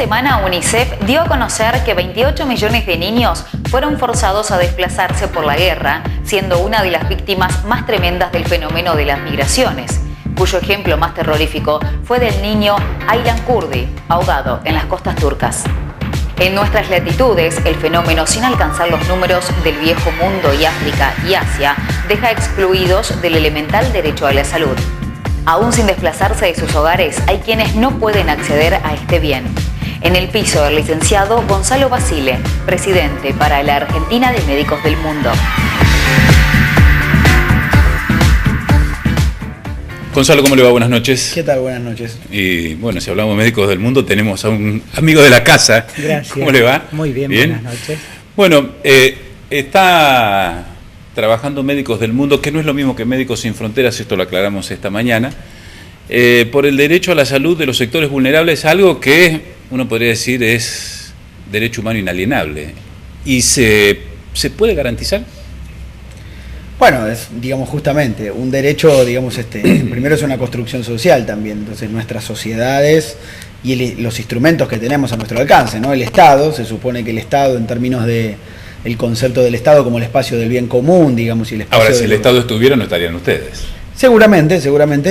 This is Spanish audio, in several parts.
semana UNICEF dio a conocer que 28 millones de niños fueron forzados a desplazarse por la guerra, siendo una de las víctimas más tremendas del fenómeno de las migraciones, cuyo ejemplo más terrorífico fue del niño Aylan Kurdi, ahogado en las costas turcas. En nuestras latitudes, el fenómeno, sin alcanzar los números del viejo mundo y África y Asia, deja excluidos del elemental derecho a la salud. Aún sin desplazarse de sus hogares, hay quienes no pueden acceder a este bien. En el piso del licenciado Gonzalo Basile, presidente para la Argentina de Médicos del Mundo. Gonzalo, ¿cómo le va? Buenas noches. ¿Qué tal? Buenas noches. Y bueno, si hablamos de Médicos del Mundo, tenemos a un amigo de la casa. Gracias. ¿Cómo le va? Muy bien, buenas noches. Bueno, está trabajando Médicos del Mundo, que no es lo mismo que Médicos Sin Fronteras, esto lo aclaramos esta mañana, por el derecho a la salud de los sectores vulnerables, algo que uno podría decir es derecho humano inalienable. ¿Y se puede garantizar? Bueno, es, digamos, justamente un derecho, digamos, primero es una construcción social también, entonces nuestras sociedades y los instrumentos que tenemos a nuestro alcance, ¿no? El Estado, se supone que el Estado, en términos de el concepto del Estado como el espacio del bien común, digamos, y el espacio. Ahora, si el Estado estuviera, no estarían ustedes. Seguramente,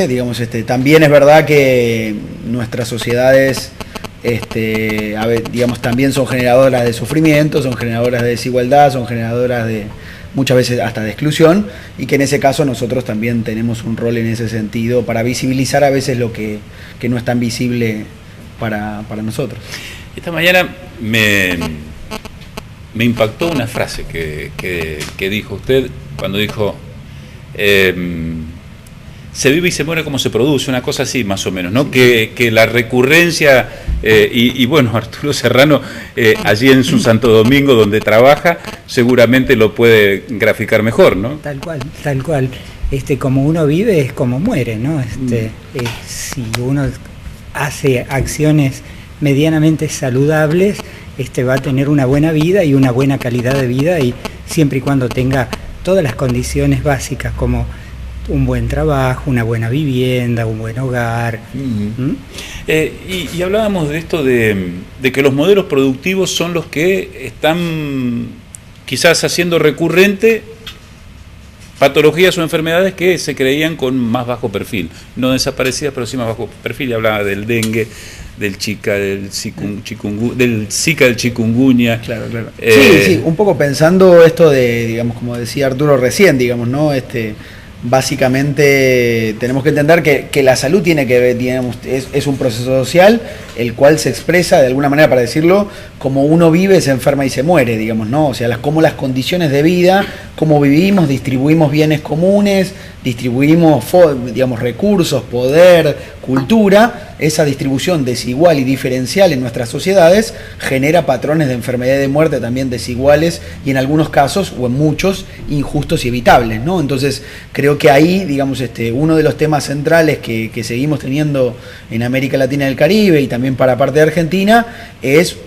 digamos, también es verdad que nuestras sociedades, digamos, también son generadoras de sufrimiento, son generadoras de desigualdad, son generadoras de muchas veces hasta de exclusión, y que en ese caso nosotros también tenemos un rol en ese sentido para visibilizar a veces lo que no es tan visible para nosotros. Esta mañana me impactó una frase que dijo usted cuando dijo se vive y se muere como se produce, una cosa así más o menos, ¿no? Que la recurrencia, y bueno, Arturo Serrano, allí en su Santo Domingo donde trabaja, seguramente lo puede graficar mejor, ¿no? Tal cual. Como uno vive es como muere, ¿no? Si uno hace acciones medianamente saludables, va a tener una buena vida y una buena calidad de vida, y siempre y cuando tenga todas las condiciones básicas como un buen trabajo, una buena vivienda, un buen hogar. Y hablábamos de esto de que los modelos productivos son los que están quizás haciendo recurrente patologías o enfermedades que se creían con más bajo perfil, no desaparecidas, pero sí más bajo perfil. Y hablaba del dengue, del Zika, del chikungunya. Claro. Sí, un poco pensando esto de, digamos, como decía Arturo recién, digamos, ¿no? Básicamente tenemos que entender que la salud tiene que ver, digamos, es un proceso social, el cual se expresa de alguna manera, para decirlo, como uno vive, se enferma y se muere, digamos, ¿no? O sea, cómo las condiciones de vida, cómo vivimos, distribuimos bienes comunes, distribuimos, digamos, recursos, poder, cultura. Esa distribución desigual y diferencial en nuestras sociedades genera patrones de enfermedad y de muerte también desiguales, y en algunos casos, o en muchos, injustos y evitables, ¿no? Entonces, creo que ahí, digamos, uno de los temas centrales que seguimos teniendo en América Latina y el Caribe, y también para parte de Argentina, es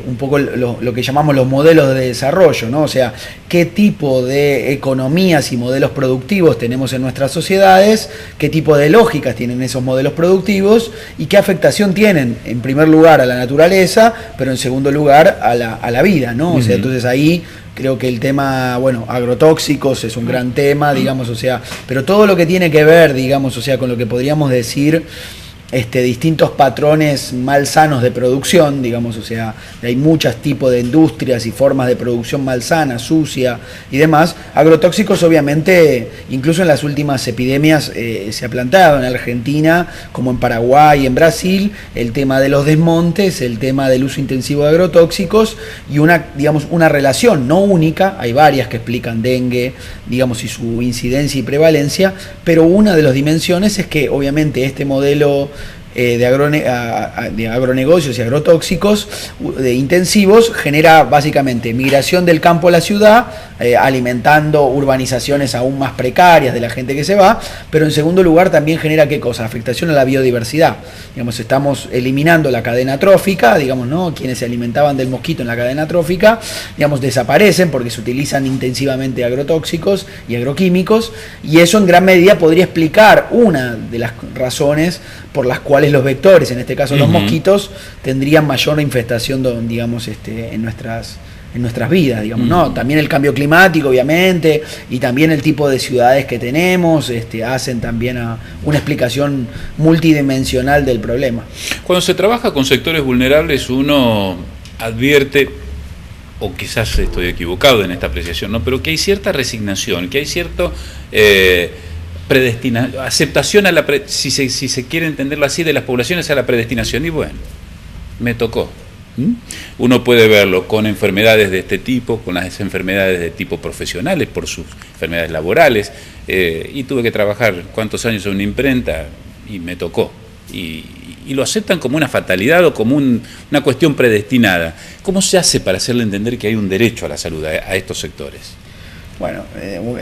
un poco lo que llamamos los modelos de desarrollo, ¿no? O sea, qué tipo de economías y modelos productivos tenemos en nuestras sociedades, qué tipo de lógicas tienen esos modelos productivos, y qué afectación tienen, en primer lugar, a la naturaleza, pero en segundo lugar a la vida, ¿no? O sea, entonces ahí creo que el tema, bueno, agrotóxicos es un gran tema, digamos, o sea, pero todo lo que tiene que ver, digamos, o sea, con lo que podríamos decir distintos patrones malsanos de producción, digamos, o sea, hay muchos tipos de industrias y formas de producción malsana, sucia y demás. Agrotóxicos, obviamente, incluso en las últimas epidemias se ha planteado en Argentina, como en Paraguay y en Brasil, el tema de los desmontes, el tema del uso intensivo de agrotóxicos, y una relación no única, hay varias que explican dengue, digamos, y su incidencia y prevalencia, pero una de las dimensiones es que obviamente este modelo de agronegocios y agrotóxicos intensivos genera básicamente migración del campo a la ciudad, alimentando urbanizaciones aún más precarias de la gente que se va, pero en segundo lugar también genera ¿qué cosa? Afectación a la biodiversidad. Digamos, estamos eliminando la cadena trófica, digamos, ¿no? Quienes se alimentaban del mosquito en la cadena trófica, digamos, desaparecen porque se utilizan intensivamente agrotóxicos y agroquímicos, y eso en gran medida podría explicar una de las razones por las cuales cuales los vectores, en este caso los mosquitos, tendrían mayor infestación, digamos, en nuestras vidas, digamos, ¿no? También el cambio climático, obviamente, y también el tipo de ciudades que tenemos, hacen también a una explicación multidimensional del problema. Cuando se trabaja con sectores vulnerables, uno advierte, o quizás estoy equivocado en esta apreciación, ¿no?, pero que hay cierta resignación, que hay cierto aceptación a la si se quiere entenderlo así, de las poblaciones a la predestinación, y bueno, me tocó. Uno puede verlo con enfermedades de este tipo, con las enfermedades de tipo profesionales, por sus enfermedades laborales, y tuve que trabajar cuántos años en una imprenta y me tocó, y lo aceptan como una fatalidad o como una cuestión predestinada. ¿Cómo se hace para hacerle entender que hay un derecho a la salud a estos sectores? Bueno,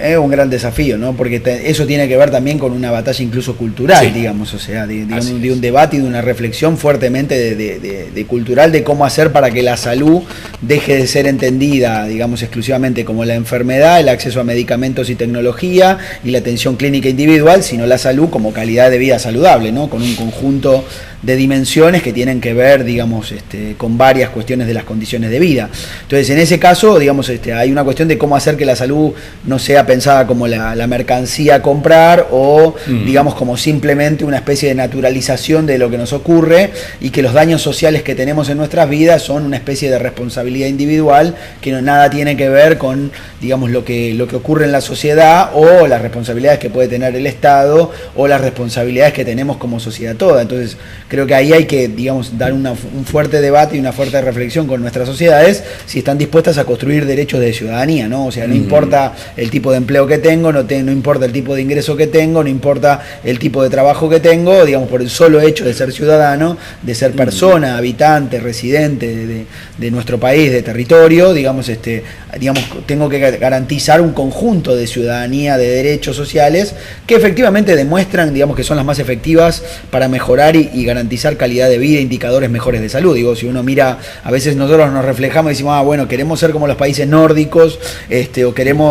es un gran desafío, ¿no? Porque eso tiene que ver también con una batalla incluso cultural, sí, digamos, o sea, de un debate y de una reflexión fuertemente de cultural de cómo hacer para que la salud deje de ser entendida, digamos, exclusivamente como la enfermedad, el acceso a medicamentos y tecnología y la atención clínica individual, sino la salud como calidad de vida saludable, ¿no? Con un conjunto de dimensiones que tienen que ver, digamos, con varias cuestiones de las condiciones de vida. Entonces, en ese caso, digamos, hay una cuestión de cómo hacer que la salud no sea pensada como la mercancía a comprar o, digamos, como simplemente una especie de naturalización de lo que nos ocurre, y que los daños sociales que tenemos en nuestras vidas son una especie de responsabilidad individual que nada tiene que ver con, digamos, lo que ocurre en la sociedad, o las responsabilidades que puede tener el Estado, o las responsabilidades que tenemos como sociedad toda. Entonces, creo que ahí hay que, digamos, dar un fuerte debate y una fuerte reflexión con nuestras sociedades si están dispuestas a construir derechos de ciudadanía, ¿no? O sea, no importa el tipo de empleo que tengo, no importa el tipo de ingreso que tengo, no importa el tipo de trabajo que tengo, digamos, por el solo hecho de ser ciudadano, de ser persona, habitante, residente de nuestro país, de territorio, digamos, tengo que garantizar un conjunto de ciudadanía, de derechos sociales que efectivamente demuestran, digamos, que son las más efectivas para mejorar y garantizar calidad de vida, indicadores mejores de salud. Digo, si uno mira, a veces nosotros nos reflejamos y decimos, bueno, queremos ser como los países nórdicos, o queremos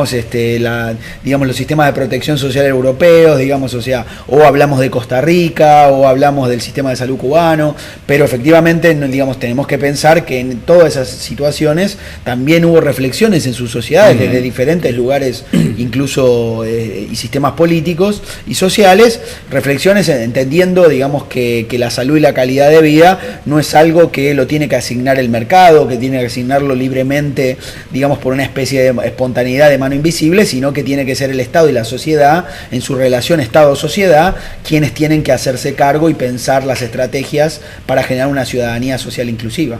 digamos, los sistemas de protección social europeos, digamos, o sea, o hablamos de Costa Rica, o hablamos del sistema de salud cubano, pero efectivamente, digamos, tenemos que pensar que en todas esas situaciones también hubo reflexiones en sus sociedades desde diferentes lugares, incluso y sistemas políticos y sociales, reflexiones entendiendo, digamos, que la salud y la calidad de vida no es algo que lo tiene que asignar el mercado, que tiene que asignarlo libremente, digamos, por una especie de espontaneidad de mano invisible, sino que tiene que ser el Estado y la sociedad, en su relación Estado-sociedad, quienes tienen que hacerse cargo y pensar las estrategias para generar una ciudadanía social inclusiva.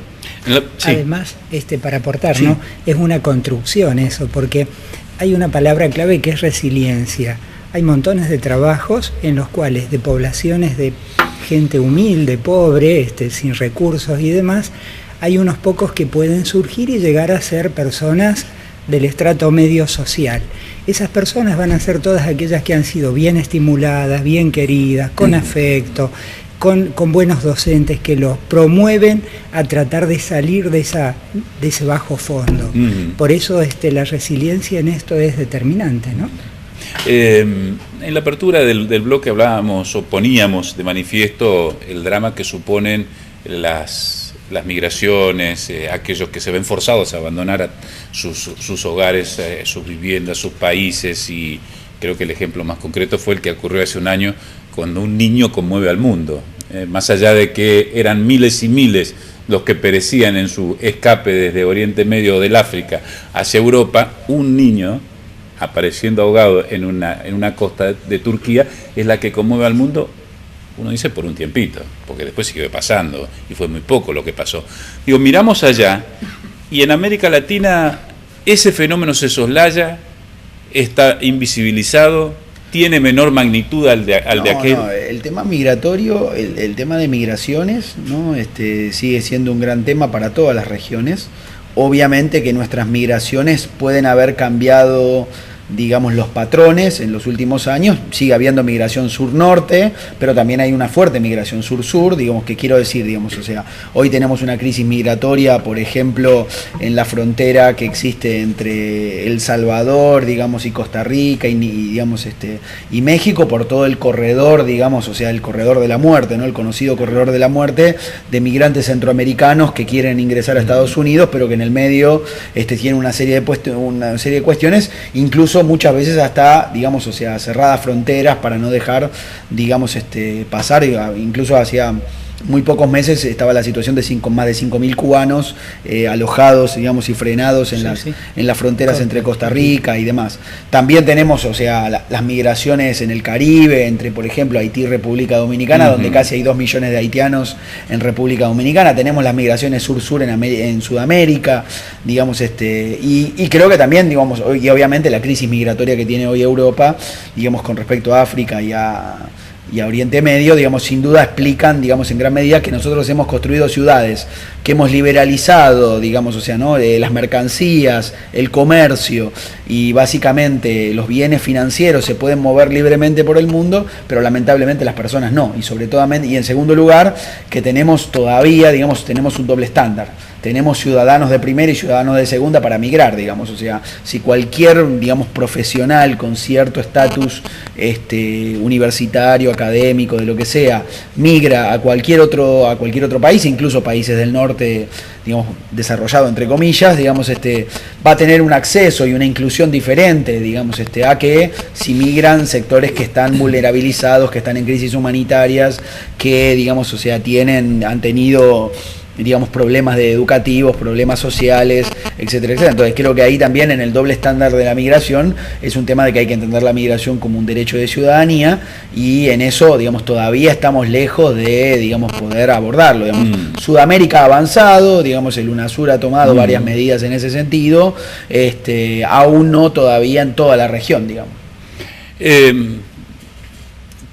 Sí. Además, para aportar, ¿no? Es una construcción eso, porque hay una palabra clave que es resiliencia. Hay montones de trabajos en los cuales de poblaciones de gente humilde, pobre, sin recursos y demás, hay unos pocos que pueden surgir y llegar a ser personas del estrato medio social. Esas personas van a ser todas aquellas que han sido bien estimuladas, bien queridas, con afecto, con buenos docentes que los promueven a tratar de salir de ese bajo fondo. Por eso la resiliencia en esto es determinante, ¿no? En la apertura del bloque hablábamos o poníamos de manifiesto el drama que suponen las migraciones, aquellos que se ven forzados a abandonar sus hogares, sus viviendas, sus países, y creo que el ejemplo más concreto fue el que ocurrió hace un año cuando un niño conmueve al mundo. Más allá de que eran miles y miles los que perecían en su escape desde Oriente Medio o del África hacia Europa, un niño apareciendo ahogado en una costa de Turquía es la que conmueve al mundo, uno dice por un tiempito, porque después siguió pasando y fue muy poco lo que pasó. Digo, miramos allá y en América Latina ese fenómeno se soslaya, está invisibilizado, tiene menor magnitud al de aquel. No, el tema migratorio, el tema de migraciones, ¿no? Sigue siendo un gran tema para todas las regiones. Obviamente que nuestras migraciones pueden haber cambiado digamos, los patrones en los últimos años. Sigue habiendo migración sur-norte, pero también hay una fuerte migración sur-sur, digamos, que quiero decir, digamos, o sea, hoy tenemos una crisis migratoria, por ejemplo, en la frontera que existe entre El Salvador, digamos, y Costa Rica digamos, y México, por todo el corredor, digamos, o sea, el corredor de la muerte, ¿no? El conocido corredor de la muerte de migrantes centroamericanos que quieren ingresar a Estados Unidos, pero que en el medio tienen una serie de cuestiones, incluso muchas veces hasta, digamos, o sea, cerradas fronteras para no dejar, digamos, pasar, incluso hacia muy pocos meses estaba la situación de más de 5.000 cubanos alojados, digamos, y frenados en las fronteras entre Costa Rica y demás. También tenemos, o sea, las migraciones en el Caribe, entre, por ejemplo, Haití y República Dominicana, donde casi hay 2 millones de haitianos en República Dominicana. Tenemos las migraciones sur-sur en Sudamérica, digamos, y creo que también, digamos, y obviamente la crisis migratoria que tiene hoy Europa, digamos, con respecto a África y a Oriente Medio, digamos, sin duda explican, digamos, en gran medida que nosotros hemos construido ciudades, que hemos liberalizado, digamos, o sea, ¿no? Las mercancías, el comercio y básicamente los bienes financieros se pueden mover libremente por el mundo, pero lamentablemente las personas no. Y sobre todo, y en segundo lugar, que tenemos todavía, digamos, tenemos un doble estándar. Tenemos ciudadanos de primera y ciudadanos de segunda para migrar, digamos, o sea, si cualquier, digamos, profesional con cierto estatus universitario, académico, de lo que sea, migra a cualquier otro país, incluso países del norte, digamos, desarrollado entre comillas, digamos, va a tener un acceso y una inclusión diferente, digamos, a que si migran sectores que están vulnerabilizados, que están en crisis humanitarias, que, digamos, o sea, han tenido, digamos, problemas educativos, problemas sociales, etcétera, etcétera. Entonces creo que ahí también en el doble estándar de la migración es un tema de que hay que entender la migración como un derecho de ciudadanía, y en eso, digamos, todavía estamos lejos de, digamos, poder abordarlo. Digamos, Sudamérica ha avanzado, digamos, el UNASUR ha tomado varias medidas en ese sentido, aún no todavía en toda la región, digamos.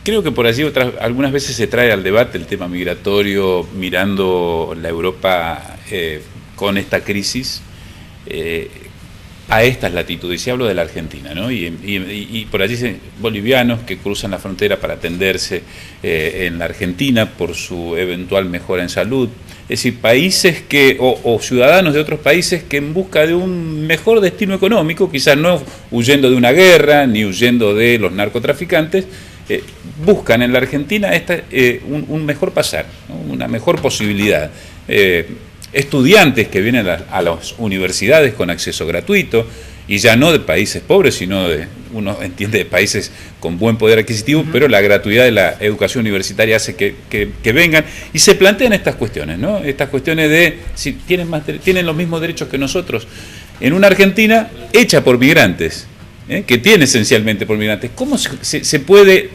Creo que por allí algunas veces se trae al debate el tema migratorio, mirando la Europa con esta crisis a estas latitudes. Y hablo de la Argentina, ¿no? Y por allí bolivianos que cruzan la frontera para atenderse en la Argentina por su eventual mejora en salud. Es decir, países o ciudadanos de otros países que en busca de un mejor destino económico, quizás no huyendo de una guerra ni huyendo de los narcotraficantes, buscan en la Argentina un mejor pasar, ¿no? Una mejor posibilidad. Estudiantes que vienen a las universidades con acceso gratuito, y ya no de países pobres, sino uno entiende, de países con buen poder adquisitivo, pero la gratuidad de la educación universitaria hace que vengan y se plantean estas cuestiones, ¿no? Estas cuestiones de si tienen los mismos derechos que nosotros en una Argentina hecha por migrantes, que tiene esencialmente por migrantes. ¿Cómo se puede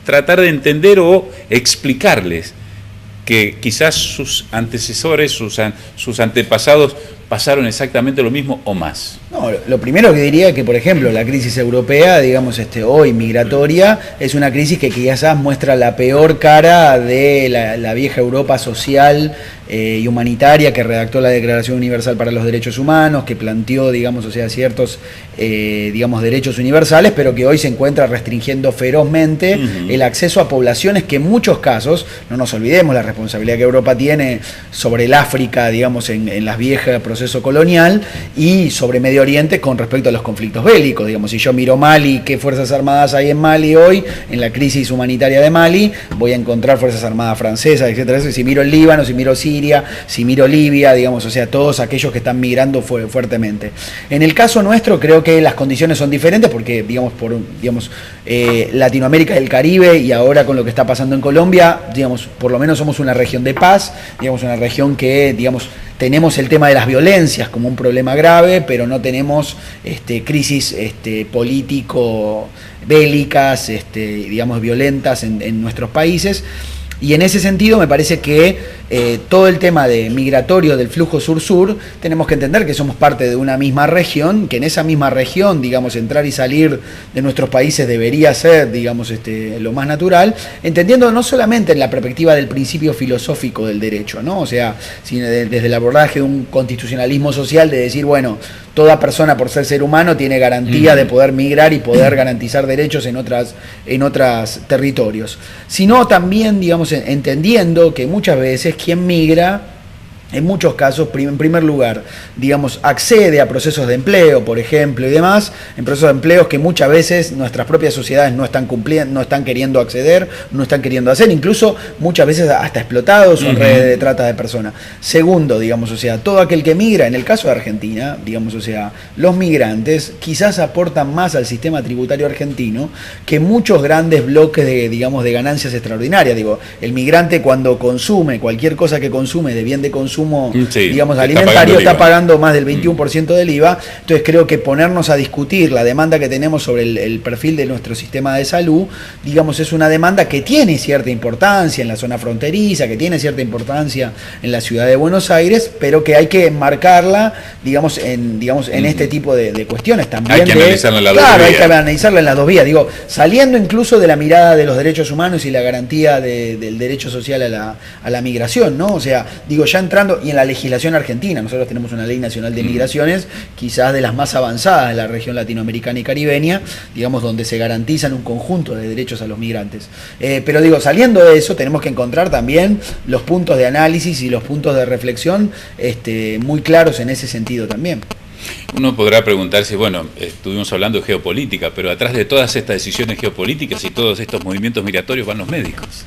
tratar de entender o explicarles que quizás sus antecesores, sus antepasados pasaron exactamente lo mismo o más? No, lo primero que diría es que, por ejemplo, la crisis europea, digamos, hoy migratoria, es una crisis que quizás muestra la peor cara de la vieja Europa social y humanitaria, que redactó la Declaración Universal para los Derechos Humanos, que planteó, digamos, o sea, ciertos, digamos, derechos universales, pero que hoy se encuentra restringiendo ferozmente el acceso a poblaciones que en muchos casos, no nos olvidemos la responsabilidad que Europa tiene sobre el África, digamos, en las viejas proceso colonial, y sobre Medio Oriente con respecto a los conflictos bélicos. Digamos, si yo miro Mali, qué fuerzas armadas hay en Mali hoy, en la crisis humanitaria de Mali, voy a encontrar fuerzas armadas francesas, etcétera. Si miro el Líbano, si miro Siria, si miro Libia, digamos, o sea, todos aquellos que están migrando fuertemente. En el caso nuestro creo que las condiciones son diferentes porque, digamos, Latinoamérica y el Caribe, y ahora con lo que está pasando en Colombia, digamos, por lo menos somos una región de paz, digamos, una región que, digamos, tenemos el tema de las violencias como un problema grave, pero no tenemos crisis político bélicas, digamos, violentas en nuestros países. Y en ese sentido me parece que todo el tema de migratorio del flujo sur-sur, tenemos que entender que somos parte de una misma región, que en esa misma región, digamos, entrar y salir de nuestros países debería ser, digamos, lo más natural, entendiendo no solamente en la perspectiva del principio filosófico del derecho, ¿no? O sea, sino desde el abordaje de un constitucionalismo social, de decir, bueno, toda persona por ser humano tiene garantía de poder migrar y poder garantizar derechos en otros territorios, sino también, digamos, entendiendo que muchas veces quien migra, en muchos casos, en primer lugar, digamos, accede a procesos de empleo, por ejemplo, y demás, en procesos de empleos que muchas veces nuestras propias sociedades no están cumpliendo, no están queriendo acceder, no están queriendo hacer, incluso muchas veces hasta explotados o en redes de trata de personas. Segundo, digamos, o sea, todo aquel que migra, en el caso de Argentina, digamos, o sea, los migrantes quizás aportan más al sistema tributario argentino que muchos grandes bloques de, digamos, de ganancias extraordinarias. Digo, el migrante cuando consume cualquier cosa que consume de bien de consumo, digamos, alimentario, está pagando más del 21% del IVA. Entonces creo que ponernos a discutir la demanda que tenemos sobre el perfil de nuestro sistema de salud, digamos, es una demanda que tiene cierta importancia en la zona fronteriza, que tiene cierta importancia en la ciudad de Buenos Aires, pero que hay que enmarcarla, digamos, en este tipo de cuestiones también. Hay que analizarla en las dos vías. Claro, hay que analizarla en las dos vías. Digo, saliendo incluso de la mirada de los derechos humanos y la garantía del derecho social a la migración, ¿no? O sea, digo, ya entrando, y en la legislación argentina, nosotros tenemos una ley nacional de migraciones, quizás de las más avanzadas de la región latinoamericana y caribeña, digamos, donde se garantizan un conjunto de derechos a los migrantes. Pero digo, saliendo de eso, tenemos que encontrar también los puntos de análisis y los puntos de reflexión muy claros en ese sentido también. Uno podrá preguntarse, bueno, estuvimos hablando de geopolítica, pero atrás de todas estas decisiones geopolíticas y todos estos movimientos migratorios van los médicos.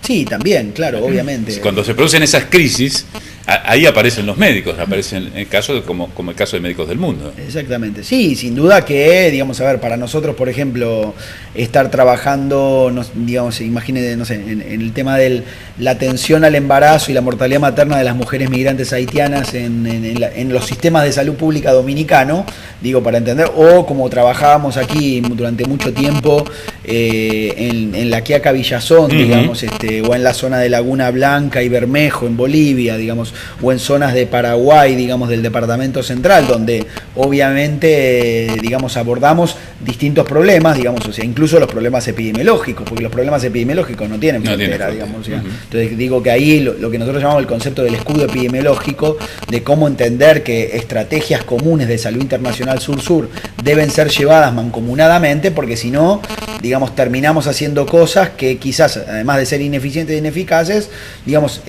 Sí, también, claro, obviamente. Cuando se producen esas crisis, ahí aparecen los médicos, aparecen en casos como el caso de Médicos del Mundo. Exactamente, sí, sin duda que, digamos, a ver, para nosotros, por ejemplo, estar trabajando, digamos, imagínate, no sé, en el tema de la atención al embarazo y la mortalidad materna de las mujeres migrantes haitianas en los sistemas de salud pública dominicano, digo, para entender, o como trabajábamos aquí durante mucho tiempo en la Quiaca Villazón, digamos, o en la zona de Laguna Blanca y Bermejo, en Bolivia, digamos, o en zonas de Paraguay, digamos, del departamento central, donde obviamente, digamos, abordamos distintos problemas, digamos, o sea, incluso los problemas epidemiológicos, porque los problemas epidemiológicos no tienen frontera, digamos, o sea, entonces digo que ahí lo que nosotros llamamos el concepto del escudo epidemiológico, de cómo entender que estrategias comunes de salud internacional sur-sur deben ser llevadas mancomunadamente, porque si no, digamos, terminamos haciendo cosas que quizás, además de ser ineficientes e ineficaces, digamos,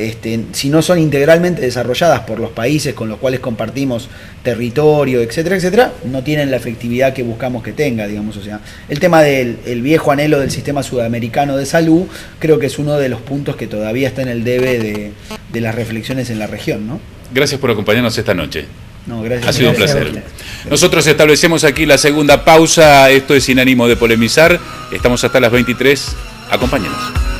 si no son integralmente desarrolladas por los países con los cuales compartimos territorio, etcétera, etcétera, no tienen la efectividad que buscamos que tenga, digamos. O sea, el tema del viejo anhelo del sistema sudamericano de salud, creo que es uno de los puntos que todavía está en el debe de las reflexiones en la región, ¿no? Gracias por acompañarnos esta noche. No, gracias. Ha sido un placer. Nosotros establecemos aquí la segunda pausa. Esto es sin ánimo de polemizar. Estamos hasta las 23. Acompáñenos.